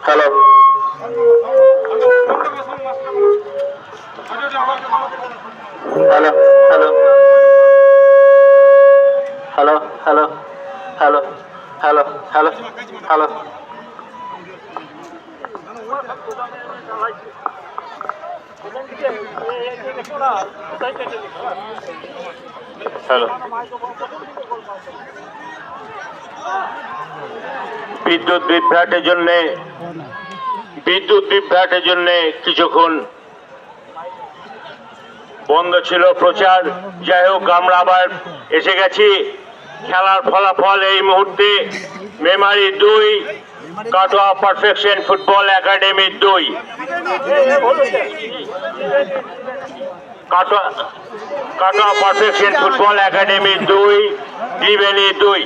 Hello hello hello hello hello hello hello hello hello hello বিদ্যুৎ বিভ্রাটের জন্য কিছুক্ষণ বন্ধ ছিল প্রচার। যাই হোক, আমরা আবার এসে গেছি। খেলার ফলাফল এই মুহূর্তে Memari 2, Katwa perfection football academy 2। Katwa perfection football academy 2, Tribeni 2।